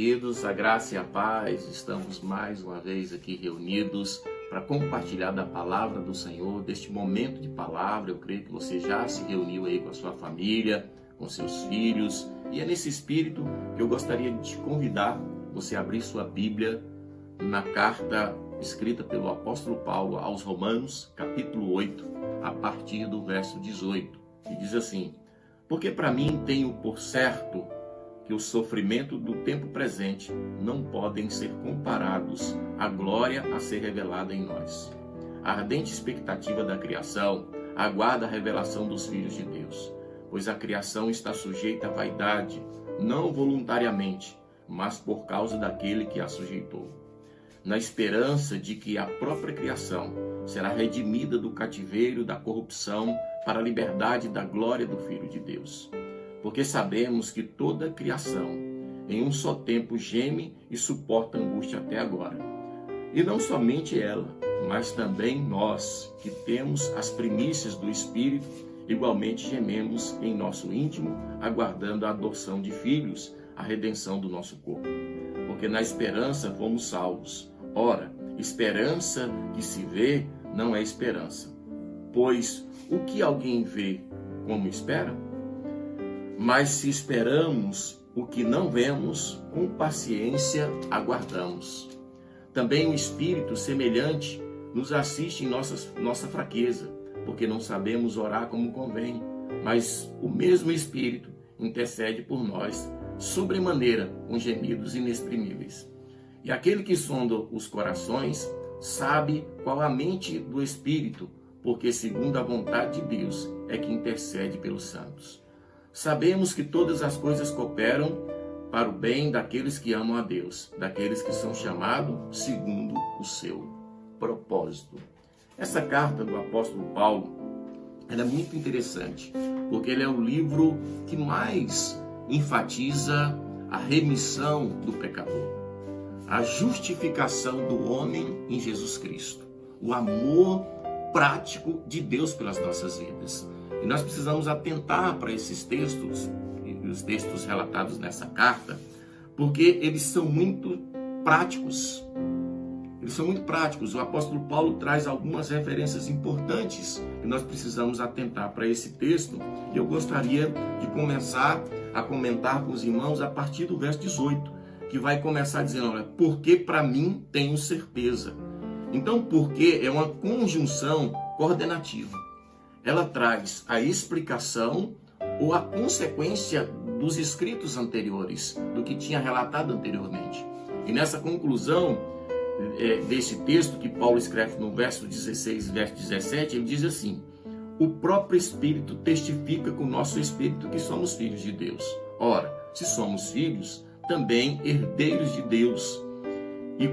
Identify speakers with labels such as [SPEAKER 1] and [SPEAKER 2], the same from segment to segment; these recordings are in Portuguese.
[SPEAKER 1] queridos, a graça e a paz, estamos mais uma vez aqui reunidos para compartilhar da palavra do Senhor, deste momento de palavra. Eu creio que você já se reuniu aí com a sua família, com seus filhos, e é nesse espírito que eu gostaria de te convidar você a abrir sua Bíblia na carta escrita pelo apóstolo Paulo aos Romanos, capítulo 8, a partir do verso 18, que diz assim: porque para mim tenho por certo que o sofrimento do tempo presente não podem ser comparados à glória a ser revelada em nós. A ardente expectativa da criação aguarda a revelação dos filhos de Deus, pois a criação está sujeita à vaidade, não voluntariamente, mas por causa daquele que a sujeitou, na esperança de que a própria criação será redimida do cativeiro da corrupção para a liberdade da glória do Filho de Deus. Porque sabemos que toda a criação, em um só tempo, geme e suporta angústia até agora. E não somente ela, mas também nós, que temos as primícias do Espírito, igualmente gememos em nosso íntimo, aguardando a adoção de filhos, a redenção do nosso corpo. Porque na esperança fomos salvos. Ora, esperança que se vê não é esperança. Pois o que alguém vê, como espera? Mas se esperamos o que não vemos, com paciência aguardamos. Também o Espírito semelhante nos assiste em nossa fraqueza, porque não sabemos orar como convém, mas o mesmo Espírito intercede por nós, sobremaneira, com gemidos inexprimíveis. E aquele que sonda os corações sabe qual a mente do Espírito, porque segundo a vontade de Deus é que intercede pelos santos. Sabemos que todas as coisas cooperam para o bem daqueles que amam a Deus, daqueles que são chamados segundo o seu propósito. Essa carta do apóstolo Paulo é muito interessante, porque ele é o livro que mais enfatiza a remissão do pecador, a justificação do homem em Jesus Cristo, o amor prático de Deus pelas nossas vidas. E nós precisamos atentar para esses textos, e os textos relatados nessa carta, porque eles são muito práticos. Eles são muito práticos. O apóstolo Paulo traz algumas referências importantes que nós precisamos atentar para esse texto. E eu gostaria de começar a comentar com os irmãos a partir do verso 18, que vai começar dizendo, olha, porque para mim tenho certeza. Então, porque é uma conjunção coordenativa. Ela traz a explicação ou a consequência dos escritos anteriores, do que tinha relatado anteriormente. E nessa conclusão desse texto que Paulo escreve no verso 16 e verso 17, ele diz assim: o próprio Espírito testifica com o nosso Espírito que somos filhos de Deus. Ora, se somos filhos, também herdeiros de Deus e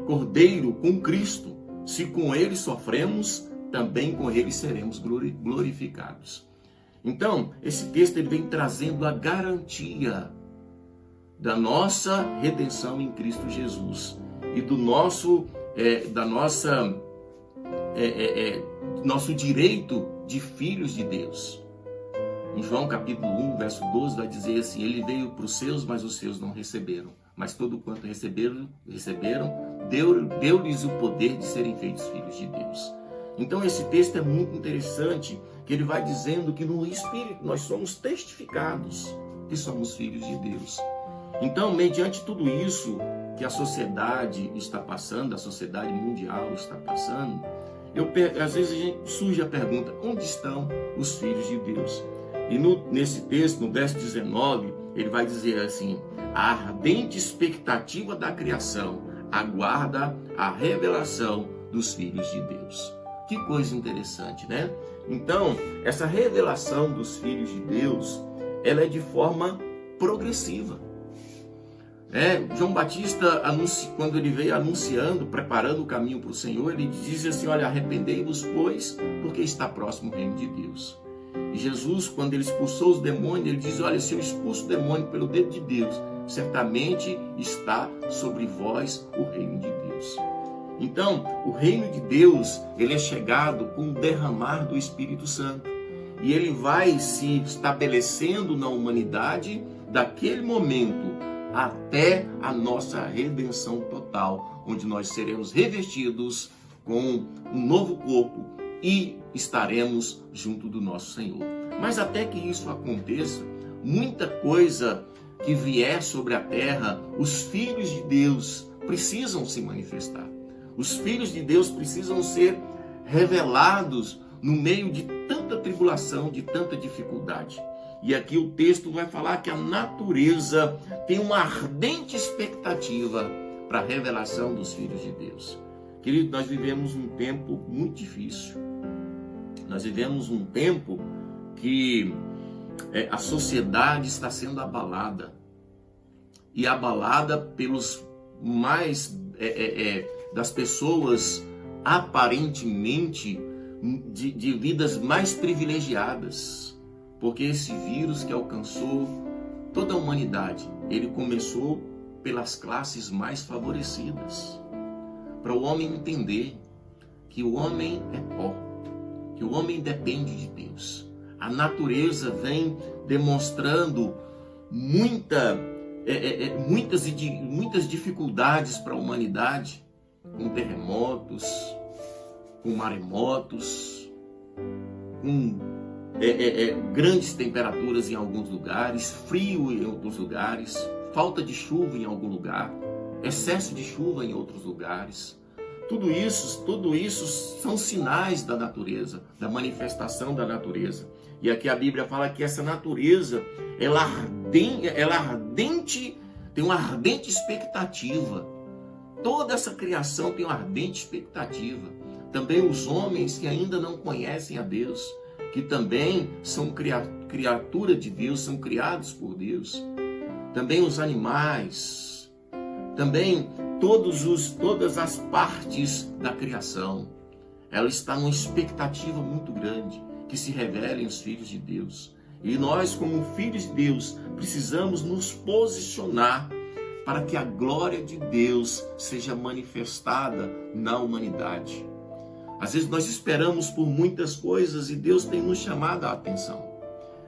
[SPEAKER 1] cordeiro com Cristo. Se com ele sofremos, também com ele seremos glorificados. Então, esse texto ele vem trazendo a garantia da nossa redenção em Cristo Jesus e do nosso direito de filhos de Deus. Em João capítulo 1, verso 12, vai dizer assim: ele veio para os seus, mas os seus não receberam. Mas todo quanto receberam, deu-lhes o poder de serem feitos filhos de Deus. Então esse texto é muito interessante, que ele vai dizendo que no Espírito nós somos testificados que somos filhos de Deus. Então, mediante tudo isso que a sociedade está passando, a sociedade mundial está passando, às vezes surge a pergunta: onde estão os filhos de Deus? E nesse texto, no verso 19, ele vai dizer assim: a ardente expectativa da criação aguarda a revelação dos filhos de Deus. Que coisa interessante, né? Então, essa revelação dos filhos de Deus, ela é de forma progressiva. João Batista, quando ele veio anunciando, preparando o caminho para o Senhor, ele diz assim: olha, arrependei-vos, pois, porque está próximo o reino de Deus. E Jesus, quando ele expulsou os demônios, ele diz: olha, se eu expulso o demônio pelo dedo de Deus, certamente está sobre vós o reino de Deus. Então, o reino de Deus, ele é chegado com o derramar do Espírito Santo. E ele vai se estabelecendo na humanidade daquele momento até a nossa redenção total, onde nós seremos revestidos com um novo corpo e estaremos junto do nosso Senhor. Mas até que isso aconteça, muita coisa que vier sobre a terra, os filhos de Deus precisam se manifestar. Os filhos de Deus precisam ser revelados no meio de tanta tribulação, de tanta dificuldade. E aqui o texto vai falar que a natureza tem uma ardente expectativa para a revelação dos filhos de Deus. Querido, nós vivemos um tempo muito difícil. Nós vivemos um tempo que a sociedade está sendo abalada. E abalada pelos mais das pessoas aparentemente de vidas mais privilegiadas. Porque esse vírus que alcançou toda a humanidade, ele começou pelas classes mais favorecidas. Para o homem entender que o homem é pó, que o homem depende de Deus. A natureza vem demonstrando muitas dificuldades para a humanidade, com terremotos, com maremotos, com grandes temperaturas em alguns lugares, frio em outros lugares, falta de chuva em algum lugar, excesso de chuva em outros lugares. Tudo isso são sinais da natureza, da manifestação da natureza. E aqui a Bíblia fala que essa natureza, ela tem uma ardente expectativa. Toda essa criação tem uma ardente expectativa. Também os homens que ainda não conhecem a Deus, que também são criatura de Deus, são criados por Deus. Também os animais, também todas as partes da criação. Ela está numa expectativa muito grande que se revelem os filhos de Deus. E nós, como filhos de Deus, precisamos nos posicionar para que a glória de Deus seja manifestada na humanidade. Às vezes nós esperamos por muitas coisas e Deus tem nos chamado a atenção.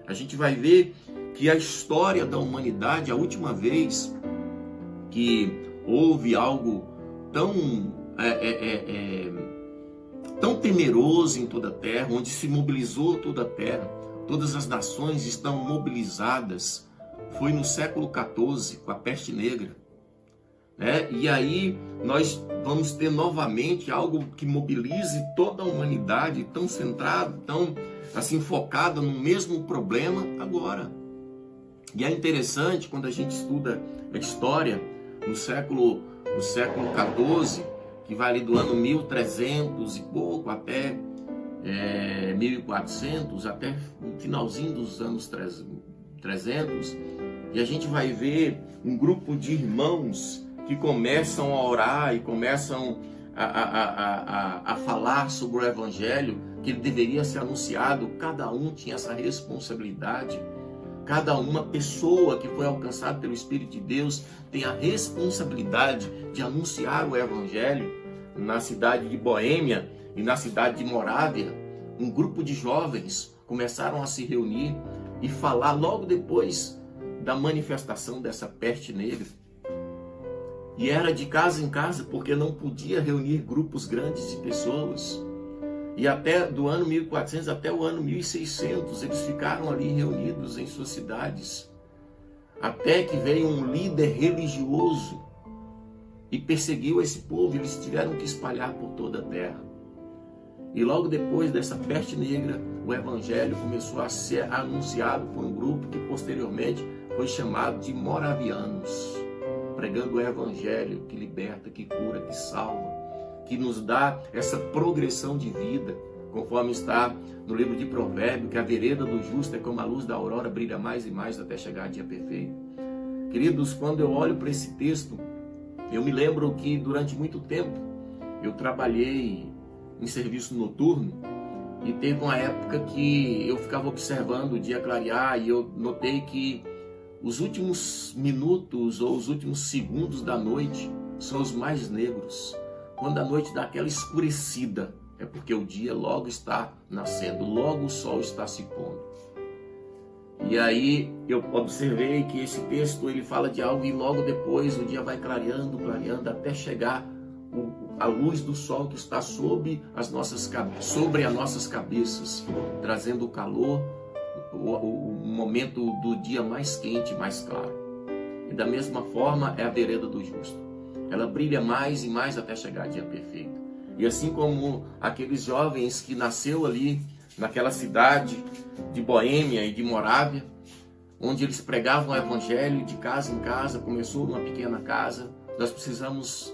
[SPEAKER 1] A gente vai ver que a história da humanidade, a última vez que houve algo tão temeroso em toda a terra, onde se mobilizou toda a terra, todas as nações estão mobilizadas, foi no século XIV, com a peste negra. E aí nós vamos ter novamente algo que mobilize toda a humanidade, tão centrado, tão assim focada no mesmo problema agora. E é interessante quando a gente estuda a história no século XIV, que vai ali do ano 1300 e pouco até 1400, até o finalzinho dos anos 300, e a gente vai ver um grupo de irmãos que começam a orar e começam a falar sobre o Evangelho, que ele deveria ser anunciado. Cada um tinha essa responsabilidade. Cada uma pessoa que foi alcançada pelo Espírito de Deus tem a responsabilidade de anunciar o Evangelho. Na cidade de Boêmia e na cidade de Morávia, um grupo de jovens começaram a se reunir e falar logo depois da manifestação dessa peste negra. E era de casa em casa, porque não podia reunir grupos grandes de pessoas. E até do ano 1400 até o ano 1600, eles ficaram ali reunidos em suas cidades. Até que veio um líder religioso e perseguiu esse povo, eles tiveram que espalhar por toda a terra. E logo depois dessa peste negra, o Evangelho começou a ser anunciado por um grupo que posteriormente foi chamado de moravianos, pregando o Evangelho que liberta, que cura, que salva, que nos dá essa progressão de vida, conforme está no livro de Provérbios, que a vereda do justo é como a luz da aurora, brilha mais e mais até chegar a dia perfeito. Queridos, quando eu olho para esse texto, eu me lembro que durante muito tempo eu trabalhei em serviço noturno e teve uma época que eu ficava observando o dia clarear e eu notei que os últimos minutos ou os últimos segundos da noite são os mais negros. Quando a noite dá aquela escurecida, é porque o dia logo está nascendo, logo o sol está se pondo. E aí eu observei que esse texto ele fala de algo e logo depois o dia vai clareando, clareando até chegar a luz do sol que está sobre as nossas cabeças, trazendo o calor, o momento do dia mais quente, mais claro. E da mesma forma é a vereda do justo. Ela brilha mais e mais até chegar ao dia perfeito. E assim como aqueles jovens que nasceu ali naquela cidade de Boêmia e de Morávia, onde eles pregavam o evangelho de casa em casa, começou numa pequena casa, nós precisamos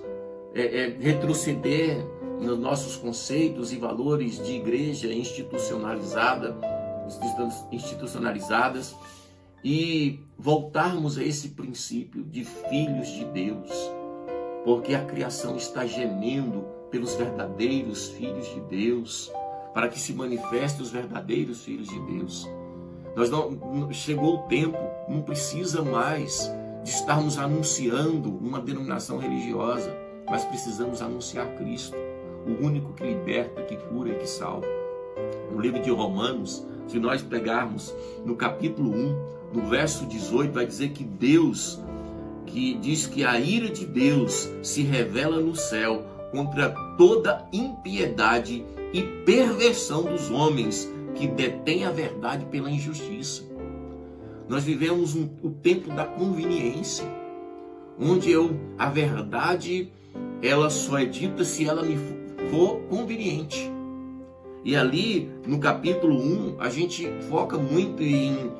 [SPEAKER 1] retroceder nos nossos conceitos e valores de igreja institucionalizadas e voltarmos a esse princípio de filhos de Deus, porque a criação está gemendo pelos verdadeiros filhos de Deus, para que se manifestem os verdadeiros filhos de Deus. Chegou o tempo, não precisa mais de estarmos anunciando uma denominação religiosa, mas precisamos anunciar Cristo, o único que liberta, que cura e que salva. No livro de Romanos, se nós pegarmos no capítulo 1, no verso 18, vai dizer que Deus, que diz que a ira de Deus se revela no céu contra toda impiedade e perversão dos homens que detêm a verdade pela injustiça. Nós vivemos o tempo da conveniência, onde a verdade ela só é dita se ela me for conveniente. E ali no capítulo 1 a gente foca muito em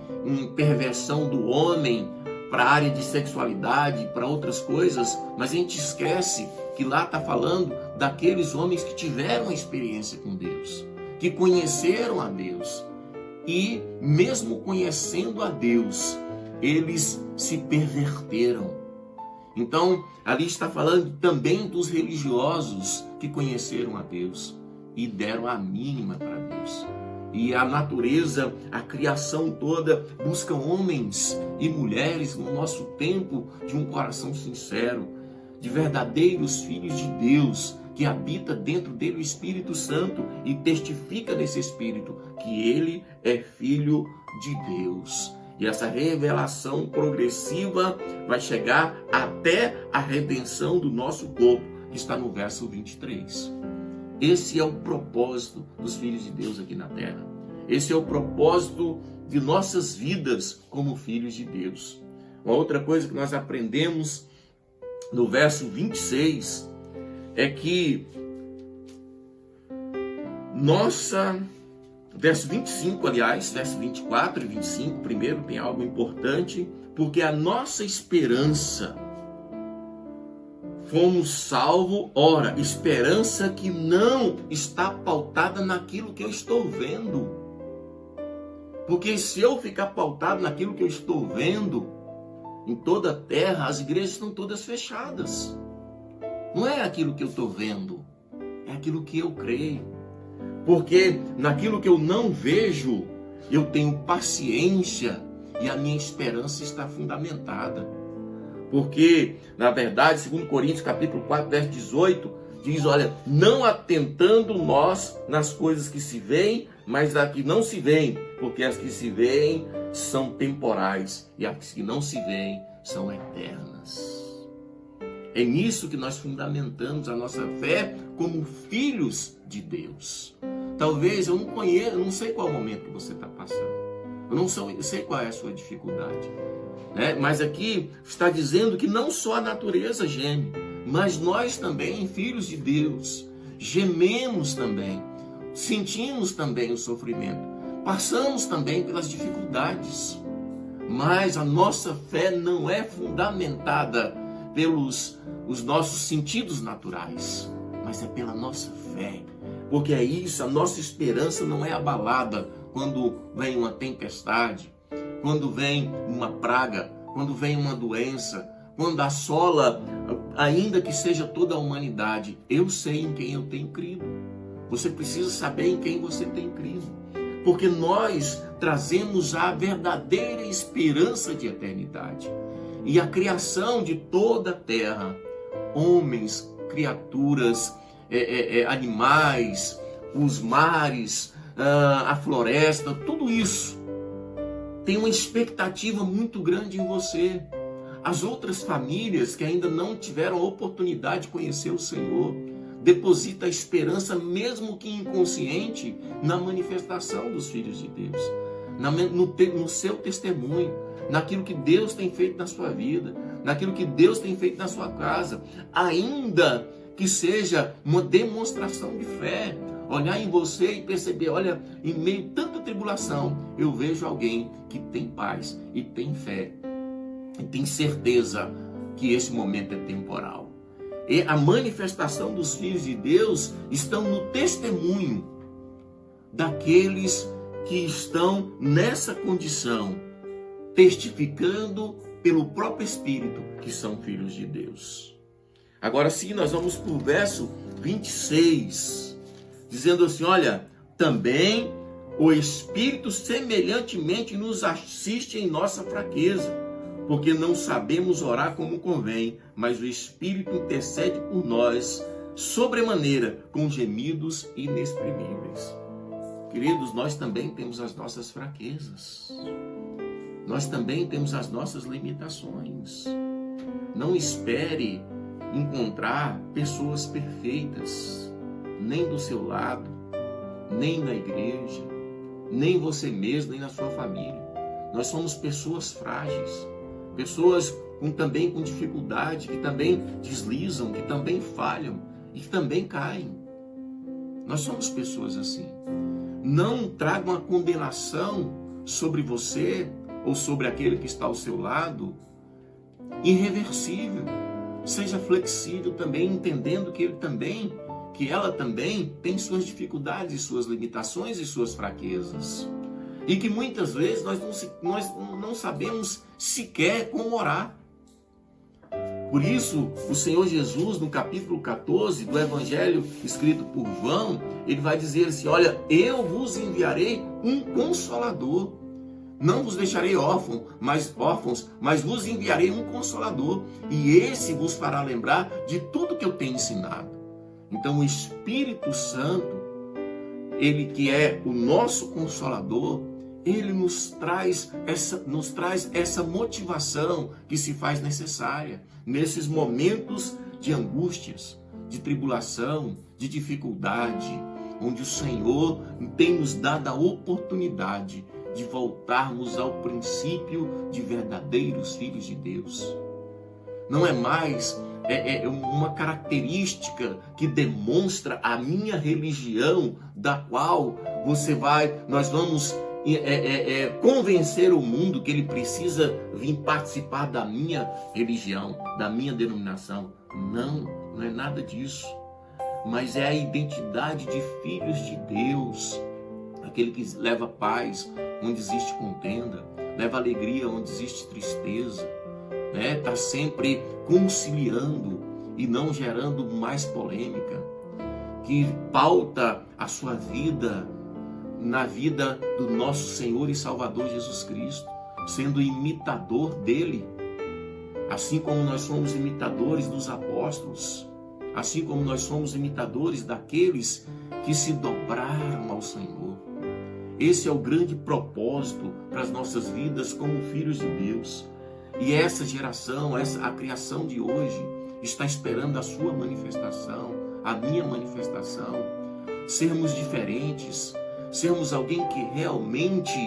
[SPEAKER 1] perversão do homem para a área de sexualidade, para outras coisas, mas a gente esquece que lá está falando daqueles homens que tiveram experiência com Deus, que conheceram a Deus e mesmo conhecendo a Deus, eles se perverteram. Então, ali está falando também dos religiosos que conheceram a Deus e deram a mínima para Deus. E a natureza, a criação toda busca homens e mulheres no nosso tempo de um coração sincero, de verdadeiros filhos de Deus, que habita dentro dele o Espírito Santo e testifica nesse Espírito que ele é filho de Deus. E essa revelação progressiva vai chegar até a redenção do nosso corpo, que está no verso 23. Esse é o propósito dos filhos de Deus aqui na terra. Esse é o propósito de nossas vidas como filhos de Deus. Uma outra coisa que nós aprendemos no verso 26 é que verso 25, aliás, verso 24 e 25, primeiro tem algo importante, porque a nossa esperança, fomos salvos, ora, esperança que não está pautada naquilo que eu estou vendo. Porque se eu ficar pautado naquilo que eu estou vendo, em toda a terra, as igrejas estão todas fechadas. Não é aquilo que eu estou vendo, é aquilo que eu creio. Porque naquilo que eu não vejo, eu tenho paciência e a minha esperança está fundamentada. Porque, na verdade, 2 Coríntios capítulo 4, verso 18, diz, olha, não atentando nós nas coisas que se veem, mas as que não se veem, porque as que se veem são temporais e as que não se veem são eternas. É nisso que nós fundamentamos a nossa fé como filhos de Deus. Talvez eu não sei qual momento que você está passando. Eu não sei qual é a sua dificuldade. Né? Mas aqui está dizendo que não só a natureza geme, mas nós também, filhos de Deus, gememos também, sentimos também o sofrimento, passamos também pelas dificuldades. Mas a nossa fé não é fundamentada pelos os nossos sentidos naturais, mas é pela nossa fé. Porque é isso, a nossa esperança não é abalada quando vem uma tempestade, quando vem uma praga, quando vem uma doença, quando assola, ainda que seja toda a humanidade. Eu sei em quem eu tenho crido. Você precisa saber em quem você tem crido. Porque nós trazemos a verdadeira esperança de eternidade. E a criação de toda a terra, homens, criaturas, animais, os mares, a floresta, tudo isso tem uma expectativa muito grande em você. As outras famílias que ainda não tiveram a oportunidade de conhecer o Senhor, deposita a esperança, mesmo que inconsciente, na manifestação dos filhos de Deus, no seu testemunho, naquilo que Deus tem feito na sua vida, naquilo que Deus tem feito na sua casa, ainda que seja uma demonstração de fé. Olhar em você e perceber, olha, em meio a tanta tribulação, eu vejo alguém que tem paz e tem fé e tem certeza que esse momento é temporal. E a manifestação dos filhos de Deus estão no testemunho daqueles que estão nessa condição, testificando pelo próprio Espírito que são filhos de Deus. Agora sim, nós vamos para o verso 26, dizendo assim, olha, também o Espírito semelhantemente nos assiste em nossa fraqueza, porque não sabemos orar como convém, mas o Espírito intercede por nós, sobremaneira, com gemidos inexprimíveis. Queridos, nós também temos as nossas fraquezas. Nós também temos as nossas limitações. Não espere encontrar pessoas perfeitas, nem do seu lado, nem na igreja, nem você mesmo, nem na sua família. Nós somos pessoas frágeis, pessoas também com dificuldade, que também deslizam, que também falham e que também caem. Nós somos pessoas assim. Não traga uma condenação sobre você ou sobre aquele que está ao seu lado irreversível. Seja flexível também, entendendo que ela também tem suas dificuldades, suas limitações e suas fraquezas. E que muitas vezes nós não sabemos sequer como orar. Por isso, o Senhor Jesus, no capítulo 14 do Evangelho escrito por João, ele vai dizer assim, olha, eu vos enviarei um Consolador. Não vos deixarei órfãos, mas vos enviarei um Consolador. E esse vos fará lembrar de tudo que eu tenho ensinado. Então, o Espírito Santo, ele que é o nosso Consolador, ele nos traz essa motivação que se faz necessária nesses momentos de angústias, de tribulação, de dificuldade, onde o Senhor tem nos dado a oportunidade de voltarmos ao princípio de verdadeiros filhos de Deus. Não é mais uma característica que demonstra a minha religião, da qual nós vamos convencer o mundo que ele precisa vir participar da minha religião, da minha denominação. Não é nada disso. Mas é a identidade de filhos de Deus, aquele que leva paz onde existe contenda, leva alegria onde existe tristeza, está sempre conciliando e não gerando mais polêmica, que pauta a sua vida na vida do nosso Senhor e Salvador Jesus Cristo, sendo imitador dele, assim como nós somos imitadores dos apóstolos, assim como nós somos imitadores daqueles que se dobraram ao Senhor. Esse é o grande propósito para as nossas vidas como filhos de Deus. E essa geração, a criação de hoje, está esperando a sua manifestação, a minha manifestação, sermos diferentes, sermos alguém que realmente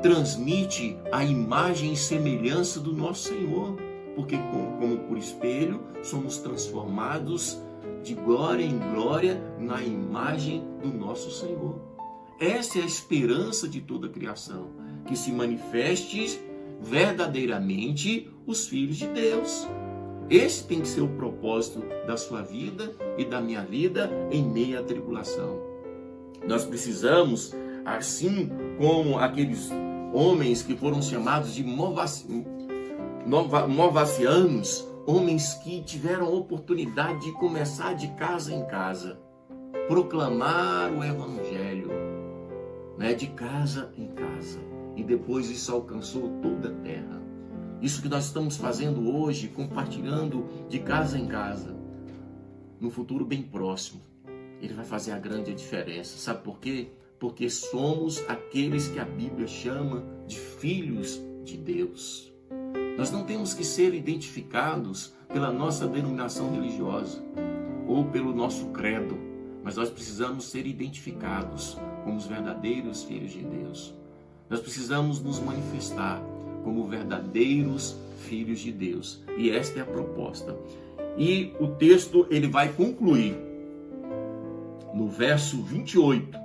[SPEAKER 1] transmite a imagem e semelhança do nosso Senhor, porque como por espelho somos transformados de glória em glória na imagem do nosso Senhor. Essa é a esperança de toda a criação, que se manifeste verdadeiramente os filhos de Deus. Esse tem que ser o propósito da sua vida e da minha vida em meio à tribulação. Nós precisamos, assim como aqueles homens que foram chamados de movacianos, homens que tiveram a oportunidade de começar de casa em casa, proclamar o Evangelho, de casa em casa, e depois isso alcançou toda a terra. Isso que nós estamos fazendo hoje, compartilhando de casa em casa, no futuro bem próximo, ele vai fazer a grande diferença. Sabe por quê? porque somos aqueles que a Bíblia chama de filhos de Deus. Nós não temos que ser identificados pela nossa denominação religiosa ou pelo nosso credo, mas nós precisamos ser identificados como os verdadeiros filhos de Deus. Nós precisamos nos manifestar como verdadeiros filhos de Deus. E esta é a proposta. E o texto ele vai concluir no verso 28,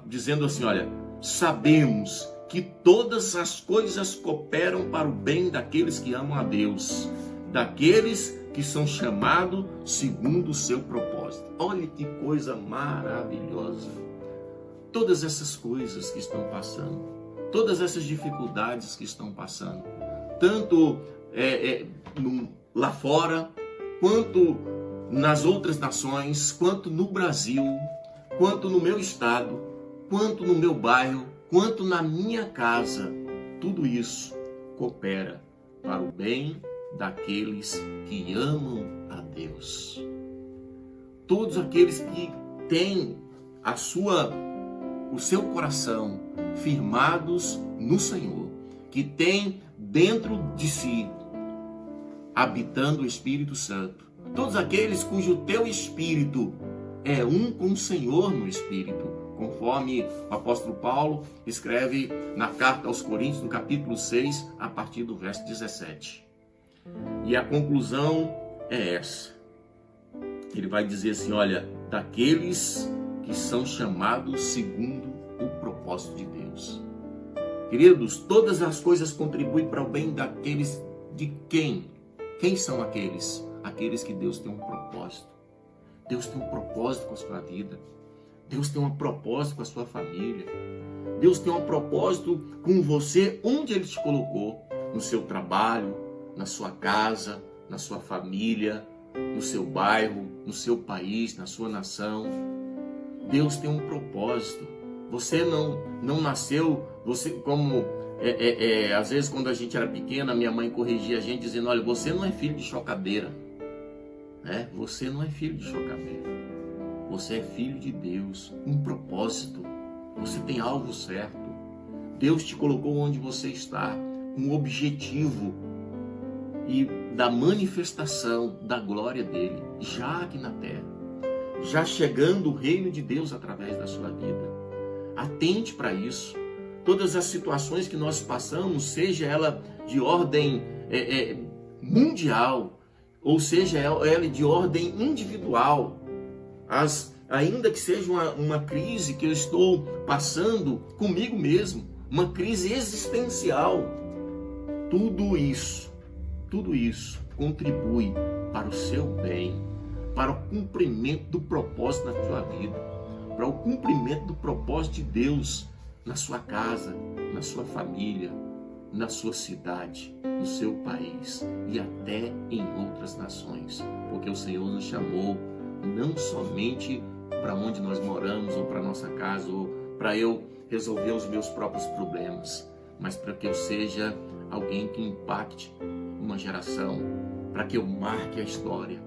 [SPEAKER 1] dizendo assim, olha, sabemos que todas as coisas cooperam para o bem daqueles que amam a Deus, daqueles que são chamados segundo o seu propósito. Olha que coisa maravilhosa. Todas essas coisas que estão passando, todas essas dificuldades que estão passando, tanto lá fora, quanto nas outras nações, quanto no Brasil, quanto no meu estado, quanto no meu bairro, quanto na minha casa, tudo isso coopera para o bem daqueles que amam a Deus. Todos aqueles que têm o seu coração firmados no Senhor, que têm dentro de si, habitando o Espírito Santo, todos aqueles cujo teu espírito é um com o Senhor no Espírito, conforme o apóstolo Paulo escreve na carta aos Coríntios, no capítulo 6, a partir do verso 17. E a conclusão é essa. Ele vai dizer assim, olha, daqueles que são chamados segundo o propósito de Deus. Queridos, todas as coisas contribuem para o bem daqueles de quem? Quem são aqueles? Aqueles que Deus tem um propósito. Deus tem um propósito com a sua vida. Deus tem um propósito com a sua família. Deus tem um propósito com você, onde Ele te colocou. No seu trabalho, na sua casa, na sua família, no seu bairro, no seu país, na sua nação. Deus tem um propósito. Você não nasceu, você como às vezes quando a gente era pequena, minha mãe corrigia a gente dizendo, olha, você não é filho de chocadeira. Você não é filho de chocadeira. Você é filho de Deus, um propósito. Você tem algo certo. Deus te colocou onde você está, com um objetivo e da manifestação da glória dele, já aqui na terra, já chegando o reino de Deus através da sua vida. Atente para isso. Todas as situações que nós passamos, seja ela de ordem mundial, ou seja ela de ordem individual, ainda que seja uma crise que eu estou passando comigo mesmo, uma crise existencial, tudo isso contribui para o seu bem, para o cumprimento do propósito da sua vida, para o cumprimento do propósito de Deus na sua casa, na sua família, na sua cidade, no seu país e até em outras nações, porque o Senhor nos chamou não somente para onde nós moramos ou para nossa casa ou para eu resolver os meus próprios problemas, mas para que eu seja alguém que impacte uma geração, para que eu marque a história,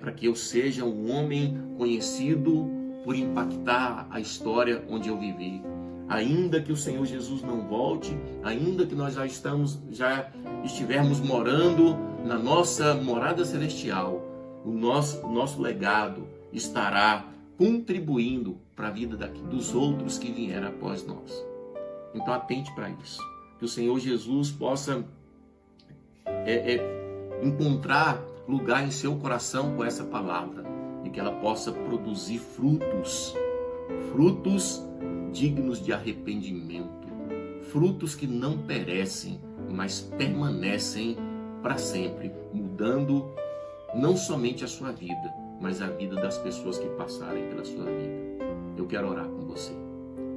[SPEAKER 1] para que eu seja um homem conhecido por impactar a história onde eu vivi. Ainda que o Senhor Jesus não volte, ainda que nós já estivermos morando na nossa morada celestial, o nosso legado estará contribuindo para a vida dos outros que vieram após nós. Então atente para isso, que o Senhor Jesus possa encontrar lugar em seu coração com essa palavra e que ela possa produzir frutos dignos de arrependimento, frutos que não perecem, mas permanecem para sempre, mudando não somente a sua vida, mas a vida das pessoas que passarem pela sua vida. Eu quero orar com você.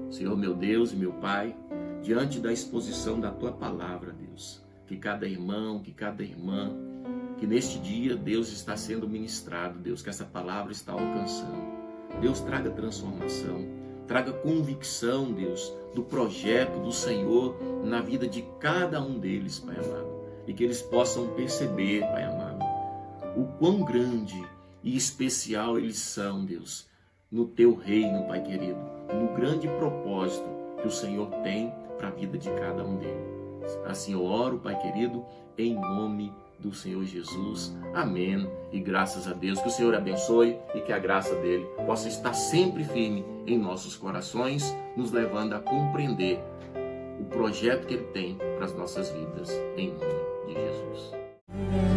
[SPEAKER 1] Senhor, meu Deus e meu Pai, diante da exposição da Tua palavra, Deus, que cada irmão, que cada irmã, que neste dia, Deus, está sendo ministrado, Deus, que essa palavra está alcançando. Deus, traga transformação, traga convicção, Deus, do projeto do Senhor na vida de cada um deles, Pai amado. E que eles possam perceber, Pai amado, o quão grande e especial eles são, Deus, no Teu reino, Pai querido. no grande propósito que o Senhor tem para a vida de cada um deles. Assim eu oro, Pai querido, em nome do Senhor Jesus. Amém. E graças a Deus, que o Senhor abençoe e que a graça dele possa estar sempre firme em nossos corações, nos levando a compreender o projeto que ele tem para as nossas vidas, em nome de Jesus.